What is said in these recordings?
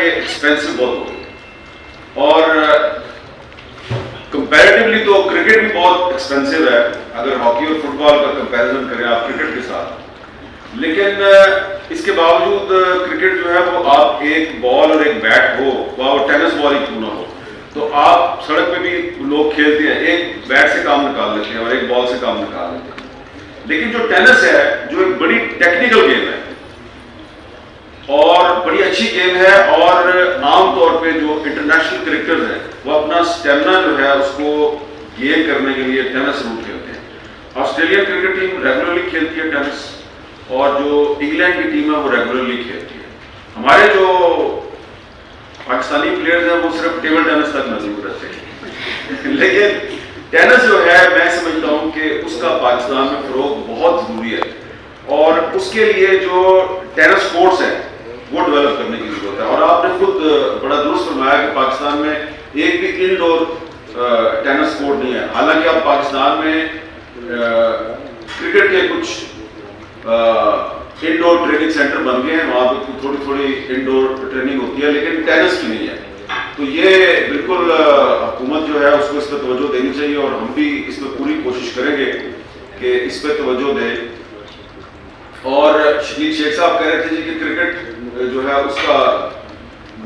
کہ ایکسپینسو بہت ہو گئی، اور کمپیریٹیولی تو کرکٹ بھی بہت ایکسپینسو ہے اگر ہاکی اور فٹ بال کا کمپیریزن کریں آپ کرکٹ کے ساتھ، لیکن اس کے باوجود کرکٹ جو ہے وہ آپ ایک بال اور ایک بیٹ ہو، وہ ٹینس بال ہی کیوں نہ ہو، تو آپ سڑک پہ بھی لوگ کھیلتے ہیں، ایک بیٹ سے کام نکال لیتے ہیں اور ایک بال سے کام نکال لیتے ہیں، لیکن جو ٹینس ہے جو ایک بڑی ٹیکنیکل گیم ہے اور بڑی اچھی گیم ہے، اور عام طور پہ جو انٹرنیشنل کرکٹرز ہیں وہ اپنا سٹیمنا جو ہے اس کو گین کرنے کے لیے ٹینس ضرور کھیلتے ہیں۔ آسٹریلین کرکٹ ٹیم ریگولرلی کھیلتی ہے ٹینس، اور جو انگلینڈ کی ٹیم ہے وہ ریگولرلی کھیلتی ہے۔ ہمارے جو پاکستانی پلیئرز ہیں وہ صرف ٹیبل ٹینس تک محدود رہتے ہیں، لیکن ٹینس جو ہے میں سمجھتا ہوں کہ اس کا پاکستان میں فروغ بہت ضروری ہے، اور اس کے لیے جو ٹینس کورٹس ہیں وہ ڈیولپ کرنے کی ضرورت ہے۔ اور آپ نے خود بڑا درست فرمایا کہ پاکستان میں ایک بھی انڈور ٹینس کورٹ نہیں ہے، حالانکہ اب پاکستان میں کرکٹ کے کچھ انڈور ٹریننگ سینٹر بن گئے ہیں، وہاں پہ تھوڑی تھوڑی انڈور ٹریننگ ہوتی ہے، لیکن ٹینس کی نہیں ہے۔ تو یہ بالکل حکومت جو ہے اس کو اس پہ توجہ دینی چاہیے، اور ہم بھی اس میں پوری کوشش کریں گے کہ اس پہ توجہ دیں۔ اور شکیل شیخ صاحب کہہ رہے تھے جی کہ کرکٹ جو ہے اس کا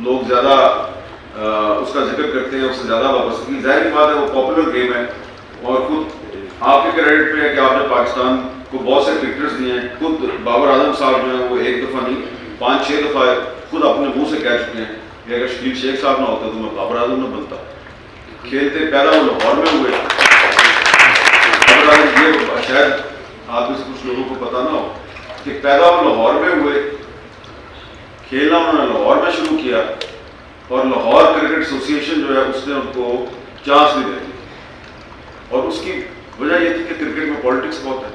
لوگ زیادہ اس کا ذکر کرتے ہیں، اس سے زیادہ وابستگی، ظاہر بات ہے وہ پاپولر گیم ہے، اور خود آپ کے کریڈٹ پہ ہے کہ آپ نے پاکستان کو بہت سے کرکٹرز دیے ہیں۔ خود بابر اعظم صاحب جو ہیں وہ ایک دفعہ نہیں 5-6 دفعہ خود اپنے منہ سے کہہ چکے ہیں کہ اگر شکیل شیخ صاحب نہ ہوتے تو میں بابر اعظم نہ بنتا۔ کھیلتے پیدا وہ لاہور میں ہوئے، بابر اعظم یہ شاید آپ میں سے کچھ لوگوں کو پتہ نہ ہو کہ پیدا وہ لاہور میں ہوئے، کھیلنا انہوں نے لاہور میں شروع کیا، اور لاہور کرکٹ ایسوسی ایشن جو ہے اس نے ان کو چانس بھی دے دی، اور اس کی وجہ یہ تھی کہ کرکٹ میں پالیٹکس بہت ہے،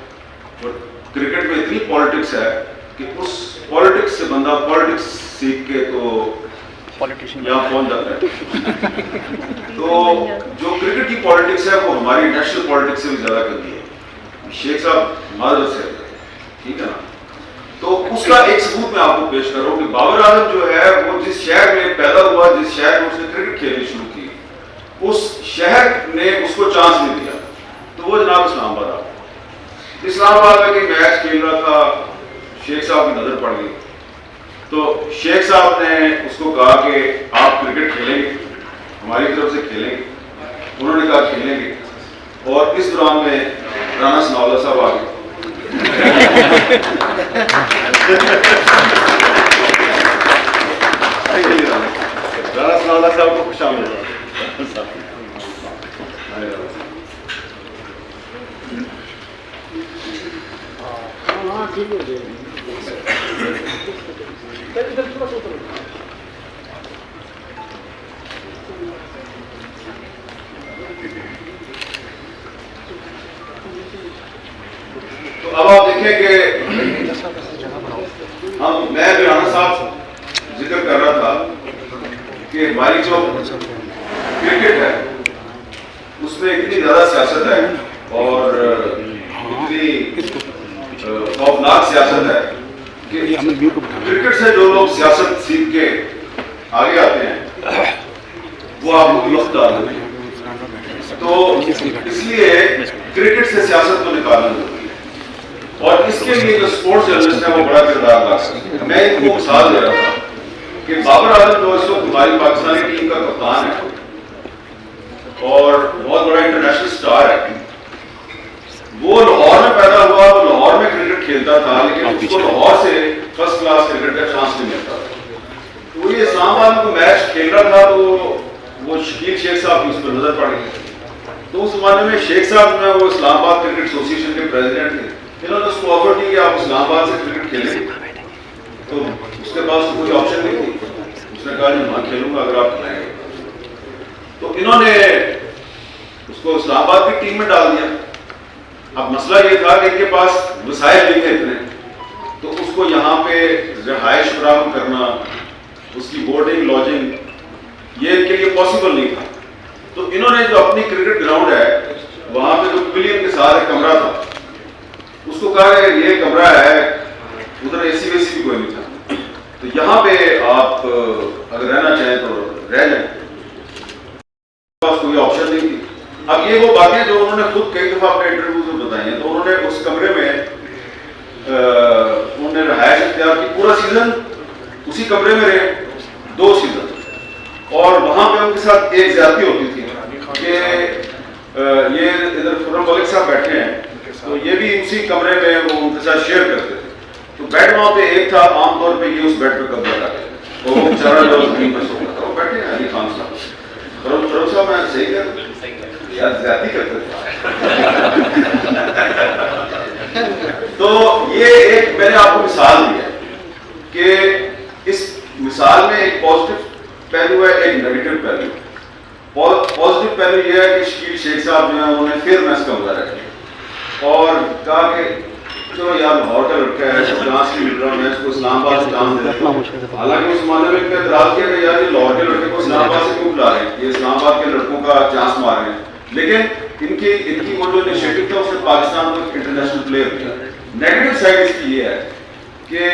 اور کرکٹ میں اتنی پالیٹکس ہے کہ اس پالیٹکس سے بندہ پالیٹکس سیکھ کے تو یہاں پہنچ جاتا ہے۔ تو جو کرکٹ کی پالیٹکس ہے وہ ہماری نیشنل پالیٹکس سے بھی زیادہ کرتی ہے۔ شیخ صاحب معذرت سے، ٹھیک ہے نا، تو اس کا ایک ثبوت میں آپ کو پیش کر رہا ہوں کہ بابر اعظم جو ہے وہ جس شہر میں پیدا ہوا، جس شہر میں اس نے کرکٹ کھیلنی شروع کی، اس شہر نے اس کو چانس نہیں دیا، تو وہ جناب اسلام آباد آ گیا۔ اسلام آباد میں کوئی میچ کھیل رہا تھا، شیخ صاحب کی نظر پڑ گئی، تو شیخ صاحب نے اس کو کہا کہ آپ کرکٹ کھیلیں گے، ہماری طرف سے کھیلیں گے۔ انہوں نے کہا کھیلیں گے، اور اس دوران میں رانا ثناءاللہ صاحب آ گئے۔ رانا ثناءاللہ صاحب کو خوش آمدید۔ تو اب آپ دیکھیں کہ میں بھی رانا صاحب ذکر کر رہا تھا کہ ہماری جو کرکٹ ہے اس میں اتنی زیادہ سیاست ہے، اور اتنی خوفناک سیاست ہے کہ کرکٹ سے جو لوگ سیاست سیکھ کے آگے آتے ہیں وہ آپ کو وقت ڈالتے ہیں، تو اس لیے کرکٹ سے سیاست کو نکالنا ضروری ہے، اور اس کے لیے جو اسپورٹس جرنلسٹ ہیں وہ بڑا کردار ادا کرتے ہیں۔ میں ان کو مثال دے رہا تھا کہ بابر اعظم جو اس وقت ہماری پاکستانی ٹیم کا کپتان ہے اور بہت بڑا انٹرنیشنل سٹار ہے، وہ لاہور میں پیدا ہوا، وہ لاہور میں کرکٹ کھیلتا تھا، لیکن اس کو لاہور سے فرسٹ کلاس کرکٹ کا چانس نہیں ملتا تھا۔ تو یہ اسلام آباد میں میچ کھیل رہا تھا تو وہ شکیل شیخ صاحب کی اس پر نظر پڑ گئی، تو اس زمانے میں شیخ صاحب جو ہے وہ اسلام آباد کرکٹ ایسوسی ایشن کے پریزیڈنٹ تھے، انہوں نے اس کو آفر کی کہ آپ اسلام آباد سے کرکٹ کھیلیں، تو اس کے پاس کوئی آپشن نہیں تھی، اس نے کہا جی میں کھیلوں گا اگر آپ کھلائیں گے، تو انہوں نے اس کو اسلام آباد کی ٹیم میں ڈال دیا۔ اب مسئلہ یہ تھا کہ ان کے پاس وسائل نہیں تھے اتنے، تو اس کو یہاں پہ رہائش فراہم کرنا، اس کی بورڈنگ لاجنگ، یہ ان کے لیے پاسبل نہیں تھا، تو انہوں نے جو اپنی کرکٹ گراؤنڈ ہے وہاں پہ جو پویلین کے ساتھ ایک کمرہ تھا، اس کو کہا کہ یہ کمرہ ہے، ادھر اے سی وے سی بھی کوئی نہیں تھا، تو یہاں پہ آپ اگر باتیں جو انہوں نے خود کئی دفعہ اپنے انٹرویوز میں بتائی ہیں. تو انہوں نے اس کمرے میں انہوں نے رہائش اختیار کی, پورا سیزن اسی کمرے میں رہے, 2 سیزن. اور وہاں پہ ان کے ساتھ ایک زیادتی ہوتی تھی کہ یہ ادھر خرم ملک صاحب بیٹھے ہیں تو یہ بھی اسی کمرے میں وہ ان کے ساتھ شیئر کرتے تھے. تو بیڈ وہاں پہ ایک تھا, عام طور پہ یہ اس بیڈ پہ قبضہ کرتے تھے, وہ بیچارہ جو زمین پر سوتا تھا. وہ بیٹھے ہیں علی خان صاحب, خرم صاحب میں صحیح کہتا یار زیادتی کرتے تھے. تو یہ ایک میں نے آپ کو مثال دی ہے کہ اس مثال میں ایک پازیٹیو پہلو ہے, ایک نیگیٹو پہلو. پازیٹیو پہلو یہ ہے کہ شکیل شیخ صاحب جو ہیں انہوں نے پھر میچ کا مزہ رکھا اور کہا کہ چلو یار لاہور کا لڑکا ہے, چانس نہیں مل رہا, میں اس کو اسلام آباد سے چانس دے دیتا ہوں. حالانکہ اس زمانے میں اعتراض کیا کہ یار یہ لاہور کے لڑکے کو اسلام آباد سے کیوں بلا رہے ہیں, یہ اسلام آباد کے لڑکوں کا چانس مار رہے ہیں. لیکن ان کی وہ جو انیشیٹو تھا اس نے پاکستان کو انٹرنیشنل پلیئر کیا. نیگیٹو سائڈ اس کی یہ ہے کہ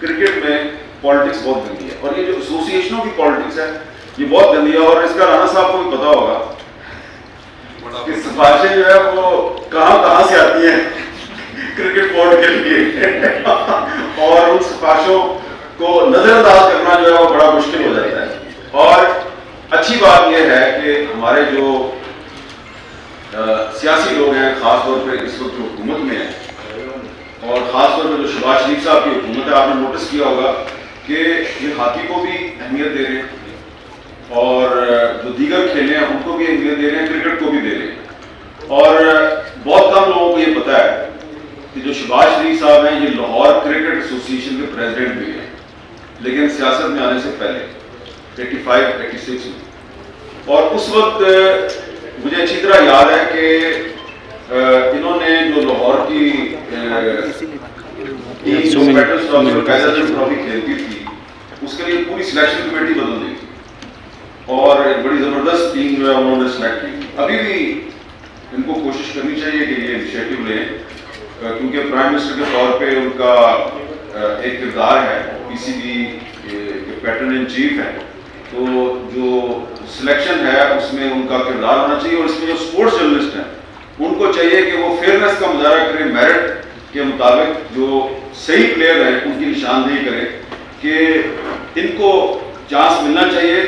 کرکٹ میں پالیٹکس بہت گندی ہے, اور یہ جو ایسوسیشنوں کی پالیٹکس ہے یہ بہت گندی ہے. اور اس کا رانا صاحب کو بھی پتا ہوگا کہ سفارشیں جو ہے وہ کہاں سے آتی ہیں کرکٹ بورڈ کے لیے, اور ان سفارشوں کو نظر انداز کرنا جو ہے وہ بڑا مشکل ہو جاتا ہے. اور اچھی بات یہ ہے کہ ہمارے جو سیاسی لوگ ہیں, خاص طور پہ اس وقت جو حکومت میں ہیں, اور خاص طور پہ جو شہباز شریف صاحب کی حکومت ہے, آپ نے نوٹس کیا ہوگا کہ یہ ہاکی کو بھی اہمیت دے رہے ہیں, اور جو دیگر کھیلیں ہیں ان کو بھی اہمیت دے رہے ہیں, کرکٹ کو بھی دے رہے ہیں. اور بہت کم لوگوں کو یہ پتہ ہے کہ جو شہباز شریف صاحب ہیں یہ لاہور کرکٹ ایسوسیشن کے پریزیڈنٹ بھی ہیں, لیکن سیاست میں آنے سے پہلے 85-86 میں. اور اس وقت مجھے اچھی طرح یاد ہے کہ انہوں نے جو لاہور کی ٹرافی کھیلتی تھی اس کے لیے پوری سلیکشن کمیٹی بدل دی تھی, اور ایک بڑی زبردست ٹیم جو ہے انہوں نے سلیکٹ کی. ابھی بھی ان کو کوشش کرنی چاہیے کہ یہ انیشیٹو لیں, کیونکہ پرائم منسٹر کے طور پہ ان کا ایک کردار ہے, پی سی بی کے پیٹرن ان چیف ہے, تو جو سلیکشن ہے اس میں ان کا کردار ہونا چاہیے. اور اس میں جو اسپورٹس جرنلسٹ ہیں ان کو چاہیے کہ وہ فیئرنیس کا مظاہرہ کریں, میرٹ کے مطابق جو صحیح پلیئر ہیں ان کی نشاندہی کریں کہ ان کو چانس ملنا چاہیے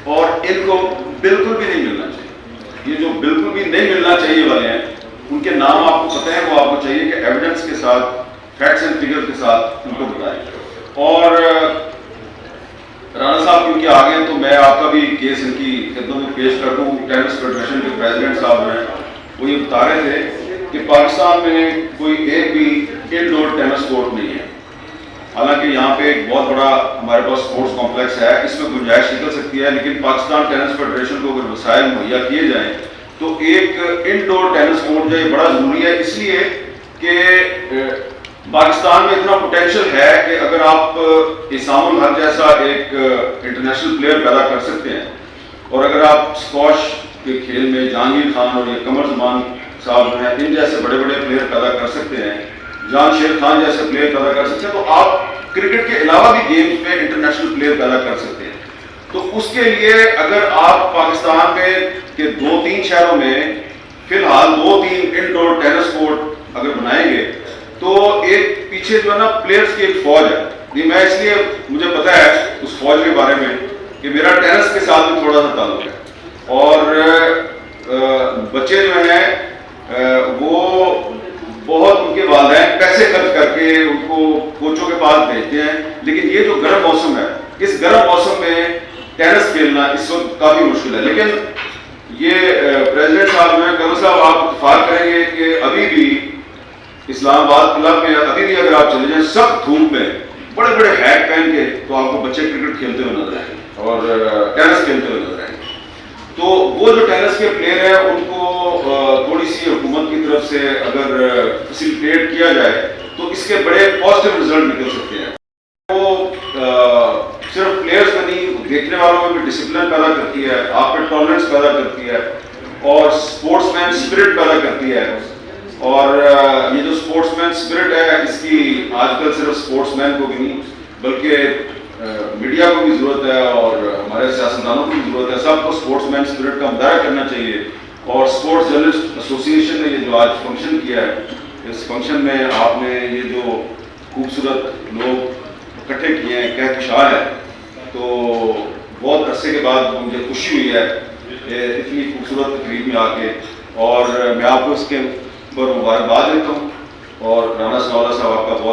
اور ان کو بالکل بھی نہیں ملنا چاہیے. یہ جو بالکل بھی نہیں ملنا چاہیے والے ہیں ان کے نام آپ کو پتہ ہے, وہ آپ کو چاہیے کہ ایویڈنس کے ساتھ, فیکٹس اینڈ فگر کے ساتھ ان کو بتائیں. اور رانا صاحب کیونکہ آ گئے تو میں آپ کا بھی کیس ان کی خدمت میں پیش کر دوں. ٹینس فیڈریشن کے پریزیڈنٹ صاحب ہیں, وہ یہ بتا رہے تھے کہ پاکستان میں کوئی ایک بھی انڈور ٹینس کورٹ نہیں ہے. حالانکہ یہاں پہ ایک بہت بڑا ہمارے پاس اسپورٹس کمپلیکس ہے, اس میں گنجائش نکل سکتی ہے, لیکن پاکستان ٹینس فیڈریشن کو اگر وسائل مہیا کیے جائیں تو ایک انڈور ٹینس کورٹ جو ہے بڑا ضروری ہے, اس لیے کہ پاکستان میں اتنا پوٹینشیل ہے کہ اگر آپ اسام الحق جیسا ایک انٹرنیشنل پلیئر پیدا کر سکتے ہیں, اور اگر آپ اسکواش کے کھیل میں جہانگیر خان اور یہ قمر زمان صاحب جو ہیں ان جیسے بڑے بڑے پلیئر پیدا کر سکتے ہیں, جان شیر خان جیسے پلیئر پیدا کر سکتے ہیں, تو آپ کرکٹ کے علاوہ بھی گیمز میں انٹرنیشنل پلیئر پیدا کر سکتے ہیں. تو اس کے لیے اگر آپ پاکستان میں کے 2-3 شہروں میں فی الحال 2-3 انڈور ٹینس کورٹ اگر بنائیں گے تو ایک پیچھے جو ہے نا پلیئرز کی ایک فوج ہے. میں اس لیے مجھے پتا ہے اس فوج کے بارے میں کہ میرا ٹینس کے ساتھ بھی تھوڑا سا تعلق ہے, اور بچے جو ہیں وہ بہت ان کے والدین پیسے خرچ کر کے ان کو کوچوں کے پاس بھیجتے ہیں, لیکن یہ جو گرم موسم ہے اس گرم موسم میں ٹینس کھیلنا اس وقت کافی مشکل ہے. لیکن یہ پریزیڈنٹ صاحب ہیں, قمر صاحب آپ اتفاق کریں گے کہ ابھی بھی اسلام آباد کلب میں ابھی بھی اگر آپ چلے جائیں سخت دھوپ میں بڑے بڑے ہیٹ پہن کے تو آپ کو بچے کرکٹ کھیلتے ہوئے نظر آئیں گے اور ٹینس کھیلتے ہوئے نظر آئیں گے. تو وہ جو ٹینس کے پلیئر ہیں ان کو تھوڑی سی حکومت کی طرف سے اگر فیسیلیٹیٹ کیا جائے تو اس کے بڑے پازیٹیو رزلٹ نکل سکتے ہیں. وہ صرف پلیئرز کا نہیں, دیکھنے والوں میں بھی ڈسپلن پیدا کرتی ہے, آپ پہ ٹالرنس پیدا کرتی ہے, اور اسپورٹس مین اسپرٹ پیدا کرتی ہے. اور یہ جو اسپورٹس مین اسپرٹ ہے اس کی آج کل صرف اسپورٹس مین کو بھی نہیں بلکہ میڈیا کو بھی ضرورت ہے, اور ہمارے سیاستدانوں کو بھی ضرورت ہے. سب کو اسپورٹس مین اسپرٹ کا مظاہرہ کرنا چاہیے, اور سپورٹس جرنلسٹ ایسوسیشن نے یہ جو آج فنکشن کیا ہے، اس فنکشن میں آپ نے یہ جو خوبصورت لوگ اکٹھے کیے ہیں، کہکشاں ہے، تو بہت عرصے کے بعد مجھے خوشی ہوئی ہے اتنی خوبصورت تقریب میں آ کے، اور میں آپ کو اس کے اوپر مبارکباد دیتا ہوں، اور رانا ثناء اللہ صاحب آپ کا بہت